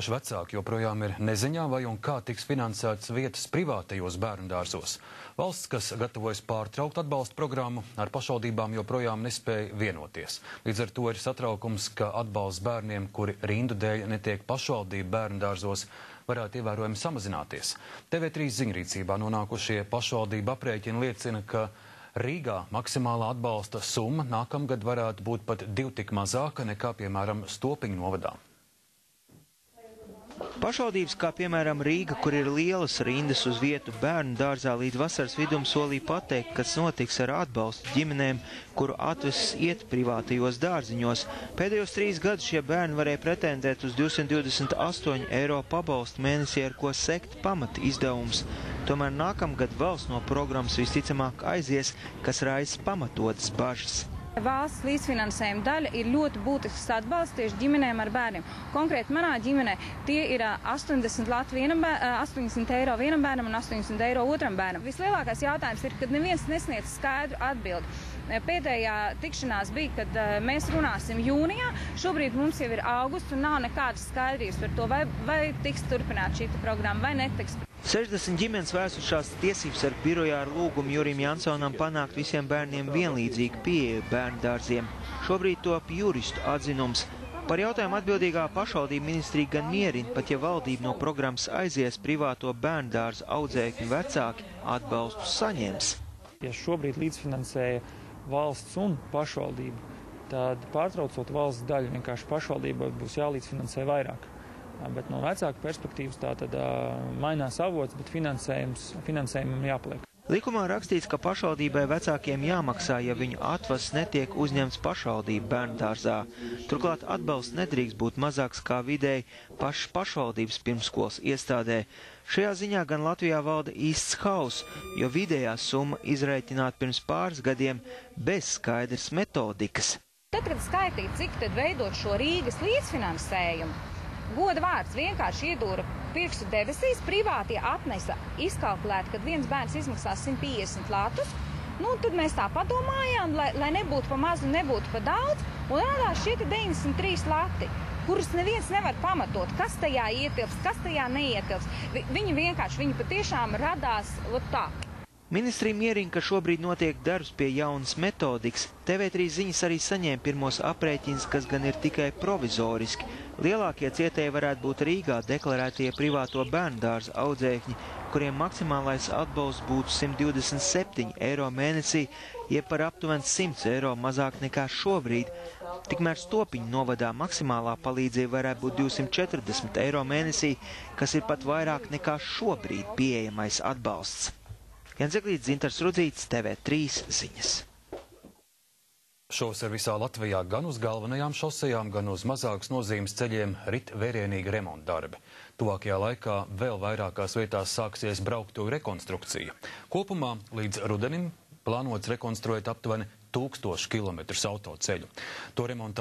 Vecāki joprojām ir neziņā, vai un kā tiks finansētas vietas privātajos bērndārzos. Valsts, kas gatavojas pārtraukt atbalsta programmu, ar pašvaldībām joprojām nespēja vienoties. Līdz ar to ir satraukums, ka atbalsts bērniem, kuri rindu dēļ netiek pašvaldību bērndārzos, varētu ievērojami samazināties. TV3 ziņrīcībā nonākušie pašvaldību aprēķini liecina, ka Rīgā maksimālā atbalsta summa nākamgad varētu būt pat 2 tik mazāka nekā, piemēram, Stopiņu novadā. Pašvaldības, kā piemēram Rīga, kur ir lielas rindas uz vietu bērnu dārzā, līdz vasaras vidum solīja pateikt, kas notiks ar atbalstu ģimenēm, kuru atvesis iet privātajos dārziņos. Pēdējos 3 gadus šie bērni varēja pretendēt uz 228 eiro pabalstu mēnesī, ar ko sekt pamata izdevums. Tomēr nākamgad valsts no programmas visticamāk aizies, kas raisa pamatotas bažas. Valsts līdzfinansējuma daļa ir ļoti būtisks atbalsts tieši ģimenēm ar bērniem. Konkrēti manā ģimenē tie ir 80 eiro vienam bērnam un 80 eiro otram bērnam. Vislielākais jautājums ir, kad neviens nesniedz skaidru atbildi. Pēdējā tikšanās bija, kad mēs runāsim jūnijā. Šobrīd mums jau ir augusts un nav nekādas skaidrības par to, vai tiks turpināt šī programma vai netiks. 60 ģimenes vēsušās tiesības ar birojā ar lūgumu Jurim Jansonam panākt visiem bērniem vienlīdzīgu pieeju bērndārziem. Šobrīd top juristu atzinums. Par jautājumu atbildīgā pašvaldība ministrija gan mierina, pat ja valdība no programmas aizies, privāto bērndārzu audzēkņu vecāki atbalstu saņems. Ja šobrīd līdzfinansēja valsts un pašvaldība, tad pārtraucot valsts daļu, vienkārši pašvaldībai būs jālīdzfinansē vairāk. Bet no vecāku perspektīvas tā tad mainās avots, bet finansējumam jāpaliek. Likumā rakstīts, ka pašvaldībai vecākiem jāmaksā, ja viņu atvases netiek uzņemts pašvaldību bērndārzā. Turklāt atbalsts nedrīkst būt mazāks kā vidēji pašas pašvaldības pirmskolas iestādē. Šajā ziņā gan Latvijā valda īsts hauss, jo vidējā summa izrēķināta pirms pāris gadiem bez skaidras metodikas. Tad, kad skaitīt, cik tad veidot šo Rīgas līdzfinansējumu, goda vārds vienkārši iedūra pirkstu debesīs, privātie atnesa izkalkulēt, kad viens bērns izmaksās 150 latus. Tad mēs tā padomājām, lai nebūtu pa mazu, nebūtu pa daudz, un rādās šie 93 lati, kurus neviens nevar pamatot, kas tajā ietilps, kas tajā neietilps. Viņi patiešām radās tā. Ministrija mierina, ka šobrīd notiek darbs pie jaunas metodikas. TV3 ziņas arī saņēma pirmos aprēķinus, kas gan ir tikai provizoriski. Lielākie cietēji varētu būt Rīgā deklarētie privāto bērndārzu audzēkņi, kuriem maksimālais atbalsts būtu 127 eiro mēnesī, jeb par aptuveni 100 eiro mazāk nekā šobrīd. Tikmēr Stopiņu novadā maksimālā palīdzība varētu būt 240 eiro mēnesī, kas ir pat vairāk nekā šobrīd pieejamais atbalsts. Jānis Zeglīts, Zintars Rudzīts, TV3 ziņas. Šovasar visā Latvijā gan uz galvenajām šosejām, gan uz mazākas nozīmes ceļiem rit vērienīgi remonta darbi. Tuvākajā laikā vēl vairākās vietās sāksies brauktuvu rekonstrukcija. Kopumā līdz rudenim plānots rekonstruēt aptuveni 1000 kilometrus autoceļu. To remontā